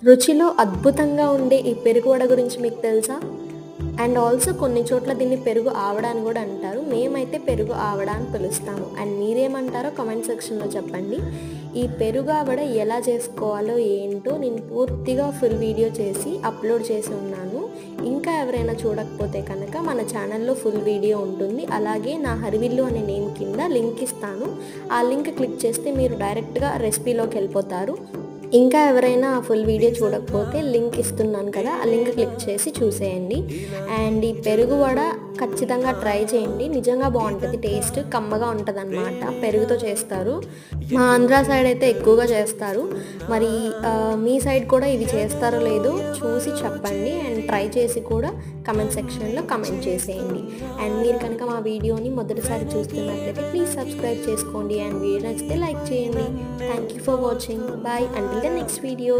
రుచిలో అద్భుతంగా ఉండే ఈ పెరుగు వడ గురించి మీకు తెలుసా? అండ్ ఆల్సో కొన్ని చోట్ల దీన్ని పెరుగు ఆవడ అని కూడా అంటారు. మేమైతే పెరుగు ఆవడ అని పిలుస్తాము. అండ్ మీరేమంటారో కామెంట్ సెక్షన్లో చెప్పండి. ఈ పెరుగు ఆవడ ఎలా చేసుకోవాలో ఏంటో నేను పూర్తిగా ఫుల్ వీడియో చేసి అప్లోడ్ చేసి ఉన్నాను. ఇంకా ఎవరైనా చూడకపోతే కనుక మన ఛానల్లో ఫుల్ వీడియో ఉంటుంది. అలాగే నా హరివిల్లు అనే నేమ్ కింద లింక్ ఇస్తాను. ఆ లింక్ క్లిక్ చేస్తే మీరు డైరెక్ట్గా రెసిపీలోకి వెళ్ళిపోతారు. ఇంకా ఎవరైనా ఆ ఫుల్ వీడియో చూడకపోతే లింక్ ఇస్తున్నాను కదా, ఆ లింక్ క్లిక్ చేసి చూసేయండి. అండ్ ఈ పెరుగు వడ ఖచ్చితంగా ట్రై చేయండి. నిజంగా బాగుంటుంది. టేస్ట్ కమ్మగా ఉంటుంది అన్నమాట. పెరుగుతో చేస్తారు. మా ఆంధ్ర సైడ్ అయితే ఎక్కువగా చేస్తారు. మరి మీ సైడ్ కూడా ఇవి చేస్తారో లేదో చూసి చెప్పండి. అండ్ ట్రై చేసి కూడా కమెంట్ సెక్షన్లో కమెంట్ చేసేయండి. అండ్ మీరు కనుక మా వీడియోని మొదటిసారి చూస్తున్నట్లయితే ప్లీజ్ సబ్స్క్రైబ్ చేసుకోండి. అండ్ వీడియో నచ్చితే లైక్ చేయండి. Thank you for watching. Bye. Until the next video.